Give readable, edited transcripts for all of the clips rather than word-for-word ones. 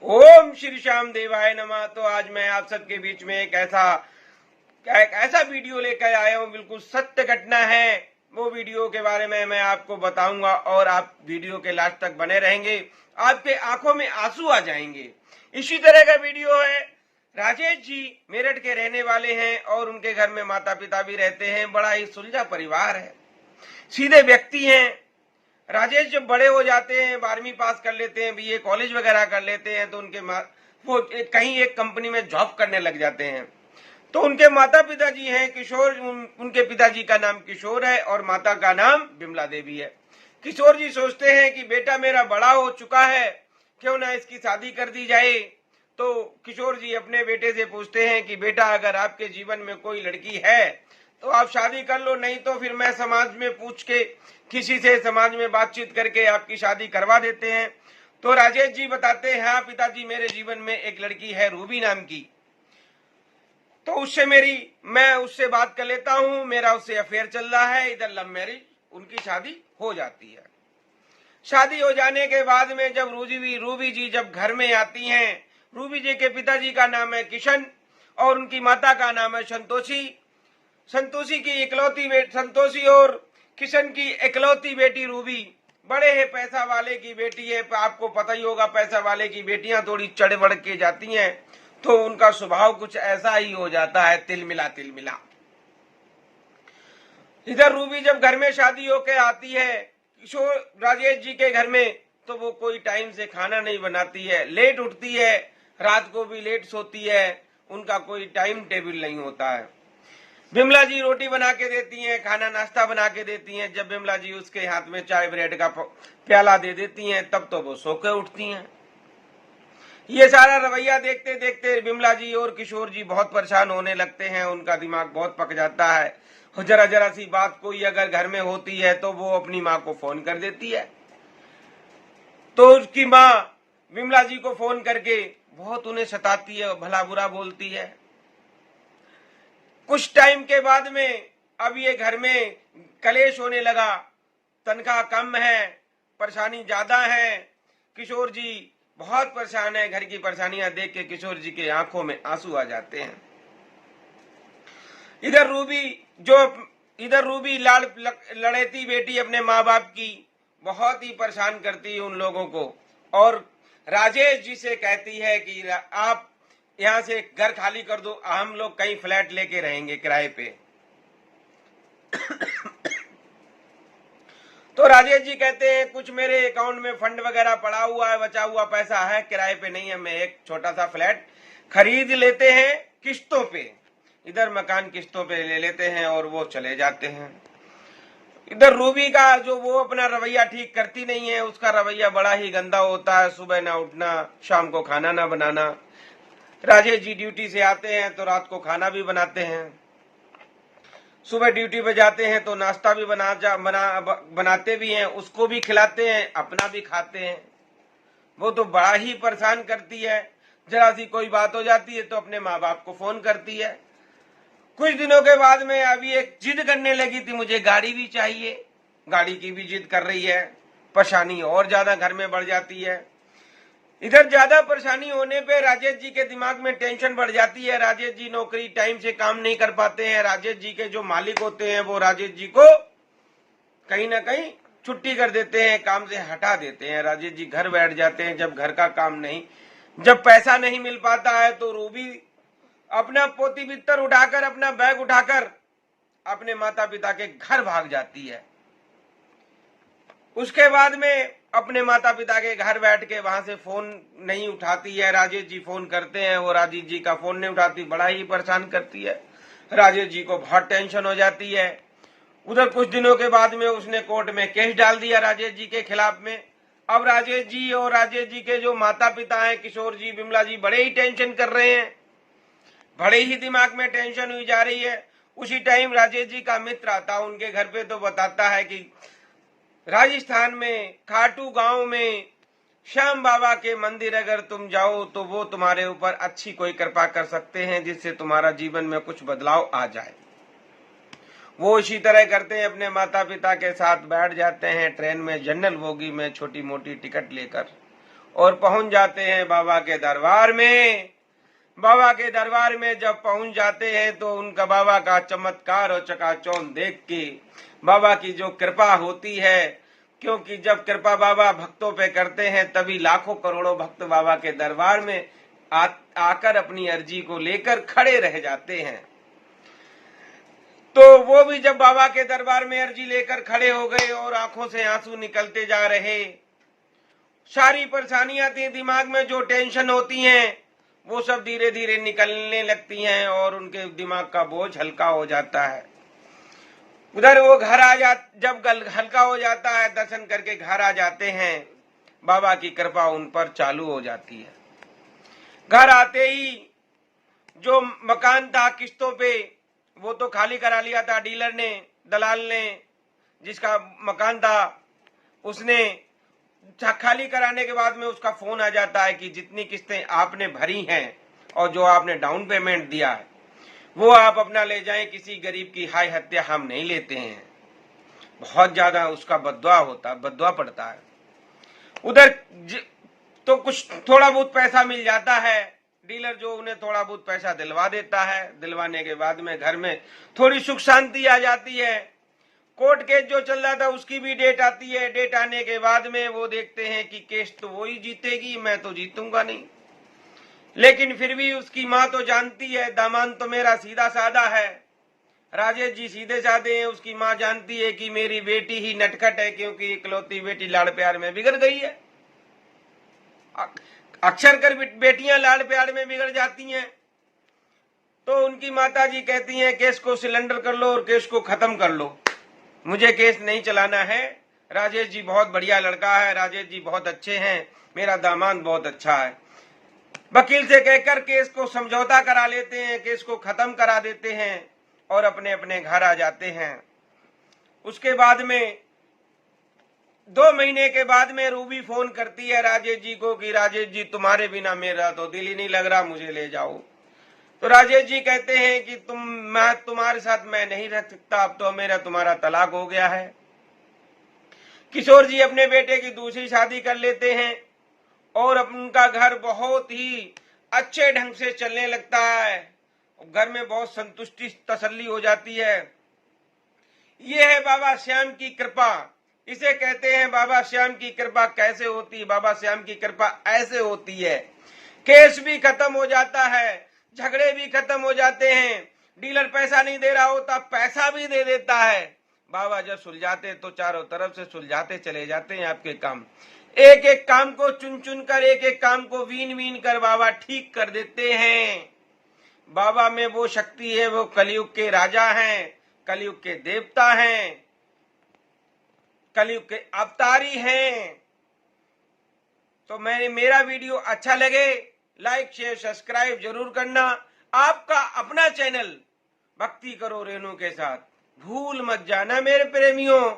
ओम श्री श्याम देवाय नमः। तो आज मैं आप सबके बीच में एक ऐसा वीडियो लेकर आया हूँ, बिल्कुल सत्य घटना है। वो वीडियो के बारे में मैं आपको बताऊंगा और आप वीडियो के लास्ट तक बने रहेंगे, आपके आंखों में आंसू आ जाएंगे। इसी तरह का वीडियो है। राजेश जी मेरठ के रहने वाले हैं और उनके घर में माता पिता भी रहते हैं। बड़ा ही सुलझा परिवार है, सीधे व्यक्ति हैं। राजेश जब बड़े हो जाते हैं, 12वीं पास कर लेते हैं, बीए कॉलेज वगैरह कर लेते हैं, तो वो कहीं एक कंपनी में जॉब करने लग जाते हैं। तो उनके माता पिताजी हैं किशोर, उनके पिताजी का नाम किशोर है और माता का नाम बिमला देवी है। किशोर जी सोचते हैं कि बेटा मेरा बड़ा हो चुका है, क्यों ना इसकी शादी कर दी जाए। तो किशोर जी अपने बेटे से पूछते हैं कि बेटा अगर आपके जीवन में कोई लड़की है तो आप शादी कर लो, नहीं तो फिर मैं समाज में पूछ के किसी से समाज में बातचीत करके आपकी शादी करवा देते हैं। तो राजेश जी बताते हैं, हाँ पिताजी मेरे जीवन में एक लड़की है रूबी नाम की, तो मैं उससे बात कर लेता हूँ, मेरा उससे अफेयर चल रहा है। इधर लव मैरिज, उनकी शादी हो जाती है। शादी हो जाने के बाद में जब रूबी जी जब घर में आती हैं, रूबी जी के पिताजी का नाम है किशन और उनकी माता का नाम है संतोषी। संतोषी और किशन की इकलौती बेटी रूबी बड़े है पैसा वाले की बेटी है। आपको पता ही होगा, पैसा वाले की बेटियां थोड़ी चढ़ बढ़ के जाती हैं, तो उनका स्वभाव कुछ ऐसा ही हो जाता है, तिलमिला तिलमिला। इधर रूबी जब घर में शादी होके आती है किशोर राजेश जी के घर में, तो वो कोई टाइम से खाना नहीं बनाती है, लेट उठती है, रात को भी लेट सोती है, उनका कोई टाइम टेबल नहीं होता है। बिमला जी रोटी बना के देती हैं, खाना नाश्ता बना के देती हैं। जब बिमला जी उसके हाथ में चाय ब्रेड का प्याला दे देती हैं, तब तो वो सो के उठती हैं। ये सारा रवैया देखते देखते बिमला जी और किशोर जी बहुत परेशान होने लगते हैं, उनका दिमाग बहुत पक जाता है। जरा जरा सी बात कोई अगर घर में होती है तो वो अपनी माँ को फोन कर देती है। तो उसकी माँ बिमला जी को फोन करके बहुत उन्हें सताती है, भला बुरा बोलती है। कुछ टाइम के बाद में अब ये घर में कलेश होने लगा, तनख्वाह कम है, परेशानी ज्यादा है। किशोर जी बहुत परेशान है। घर की परेशानियां देख के किशोर जी के आंखों में आंसू आ जाते हैं। इधर रूबी लड़ेती बेटी अपने माँ बाप की बहुत ही परेशान करती है उन लोगों को, और राजेश जी से कहती है कि आप यहाँ से घर खाली कर दो, हम लोग कहीं फ्लैट लेके रहेंगे किराए पे। तो राजेश जी कहते हैं कुछ मेरे अकाउंट में फंड वगैरह पड़ा हुआ है, बचा हुआ पैसा है, किराए पे नहीं है, मैं एक छोटा सा फ्लैट खरीद लेते हैं किस्तों पे। इधर मकान किस्तों पे ले लेते हैं और वो चले जाते हैं। इधर रूबी का जो वो अपना रवैया ठीक करती नहीं है, उसका रवैया बड़ा ही गंदा होता है। सुबह ना उठना, शाम को खाना ना बनाना। राजेश जी ड्यूटी से आते हैं तो रात को खाना भी बनाते हैं, सुबह ड्यूटी पे जाते हैं तो नाश्ता भी बनाते भी हैं, उसको भी खिलाते हैं, अपना भी खाते हैं। वो तो बड़ा ही परेशान करती है। जरा सी कोई बात हो जाती है तो अपने माँ बाप को फोन करती है। कुछ दिनों के बाद में अभी एक जिद करने लगी थी, मुझे गाड़ी भी चाहिए, गाड़ी की भी जिद कर रही है। परेशानी और ज्यादा घर में बढ़ जाती है। इधर ज्यादा परेशानी होने पे राजेश जी के दिमाग में टेंशन बढ़ जाती है। राजेश जी नौकरी टाइम से काम नहीं कर पाते हैं। राजेश जी के जो मालिक होते हैं वो राजेश जी को कहीं ना कहीं छुट्टी कर देते हैं, काम से हटा देते हैं। राजेश जी घर बैठ जाते हैं। जब घर का काम नहीं, जब पैसा नहीं मिल पाता है, तो रूबी अपना पोती बिस्तर उठाकर, अपना बैग उठाकर अपने माता पिता के घर भाग जाती है। उसके बाद में अपने माता पिता के घर बैठ के वहां से फोन नहीं उठाती है। राजेश जी फोन करते हैं, वो राजेश जी का फोन नहीं उठाती, बड़ा ही परेशान करती है। राजेश जी को बहुत टेंशन हो जाती है। उधर कुछ दिनों के बाद में उसने कोर्ट में केस डाल दिया राजेश जी के खिलाफ में। अब राजेश जी और राजेश जी के जो माता पिता हैं किशोर जी, बिमला जी, बड़े ही टेंशन कर रहे हैं, बड़े ही दिमाग में टेंशन हुई जा रही है। उसी टाइम राजेश जी का मित्र आता उनके घर पे, तो बताता है कि राजस्थान में खाटू गांव में श्याम बाबा के मंदिर अगर तुम जाओ तो वो तुम्हारे ऊपर अच्छी कोई कृपा कर सकते हैं, जिससे तुम्हारा जीवन में कुछ बदलाव आ जाए। वो इसी तरह करते हैं, अपने माता पिता के साथ बैठ जाते हैं ट्रेन में, जनरल बोगी में छोटी मोटी टिकट लेकर, और पहुंच जाते हैं बाबा के दरबार में। बाबा के दरबार में जब पहुंच जाते हैं तो उनका बाबा का चमत्कार और चकाचौंध देख के बाबा की जो कृपा होती है, क्योंकि जब कृपा बाबा भक्तों पे करते हैं तभी लाखों करोड़ों भक्त बाबा के दरबार में आकर अपनी अर्जी को लेकर खड़े रह जाते हैं। तो वो भी जब बाबा के दरबार में अर्जी लेकर खड़े हो गए और आंखों से आंसू निकलते जा रहे, सारी परेशानियां थी दिमाग में, जो टेंशन होती हैं वो सब धीरे धीरे निकलने लगती हैं और उनके दिमाग का बोझ हल्का हो जाता है। उधर वो घर जब हल्का हो जाता है, दर्शन करके घर आ जाते हैं, बाबा की कृपा उन पर चालू हो जाती है। घर आते ही जो मकान था किस्तों पे, वो तो खाली करा लिया था डीलर ने, दलाल ने, जिसका मकान था उसने खाली कराने के बाद में उसका फोन आ जाता है कि जितनी किस्तें आपने भरी हैं और जो आपने डाउन पेमेंट दिया है वो आप अपना ले जाएं, किसी गरीब की हाय हत्या हम नहीं लेते हैं। बहुत ज्यादा उसका बद्दुआ पड़ता है। उधर तो कुछ थोड़ा बहुत पैसा मिल जाता है, डीलर जो उन्हें थोड़ा बहुत पैसा दिलवा देता है। दिलवाने के बाद में घर में थोड़ी सुख शांति आ जाती है। कोर्ट केस जो चल रहा था उसकी भी डेट आती है। डेट आने के बाद में वो देखते हैं कि केस तो वो ही जीतेगी, मैं तो जीतूंगा नहीं। लेकिन फिर भी उसकी माँ तो जानती है दामाद तो मेरा सीधा साधा है, राजेश जी सीधे साधे हैं। उसकी माँ जानती है कि मेरी बेटी ही नटखट है, क्योंकि इकलौती बेटी लाड़ प्यार में बिगड़ गई है। अक्सर कर बेटियां लाड़ प्यार में बिगड़ जाती हैं। तो उनकी माता जी कहती हैं केस को सिलेंडर कर लो और केस को खत्म कर लो, मुझे केस नहीं चलाना है। राजेश जी बहुत बढ़िया लड़का है, राजेश जी बहुत अच्छे हैं, मेरा दामाद बहुत अच्छा है। वकील से कहकर केस को समझौता करा लेते हैं, केस को खत्म करा देते हैं और अपने अपने घर आ जाते हैं। उसके बाद में 2 महीने के बाद में रूबी फोन करती है राजेश जी को कि राजेश जी तुम्हारे बिना मेरा तो दिल ही नहीं लग रहा, मुझे ले जाओ। तो राजेश जी कहते हैं कि तुम्हारे साथ मैं नहीं रह सकता, अब तो मेरा तुम्हारा तलाक हो गया है। किशोर जी अपने बेटे की दूसरी शादी कर लेते हैं और उनका घर बहुत ही अच्छे ढंग से चलने लगता है। घर में बहुत संतुष्टि तसल्ली हो जाती है। ये है बाबा श्याम की कृपा। इसे कहते हैं बाबा श्याम की कृपा। कैसे होती है बाबा श्याम की कृपा? ऐसे होती है, केस भी खत्म हो जाता है, झगड़े भी खत्म हो जाते हैं। डीलर पैसा नहीं दे रहा होता, पैसा भी दे देता है। बाबा जब सुलझाते तो चारों तरफ से सुलझाते चले जाते हैं आपके काम। एक एक काम को चुन चुन कर, एक एक काम को वीन वीन कर बाबा ठीक कर देते हैं। बाबा में वो शक्ति है, वो कलयुग के राजा हैं, कलयुग के देवता हैं, कलयुग के अवतारी हैं। तो मेरा वीडियो अच्छा लगे लाइक शेयर सब्सक्राइब जरूर करना। आपका अपना चैनल भक्ति करो रेणु के साथ, भूल मत जाना मेरे प्रेमियों।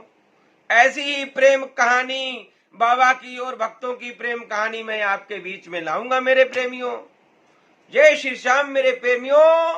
ऐसी ही प्रेम कहानी बाबा की और भक्तों की प्रेम कहानी मैं आपके बीच में लाऊंगा मेरे प्रेमियों। जय श्री श्याम मेरे प्रेमियों।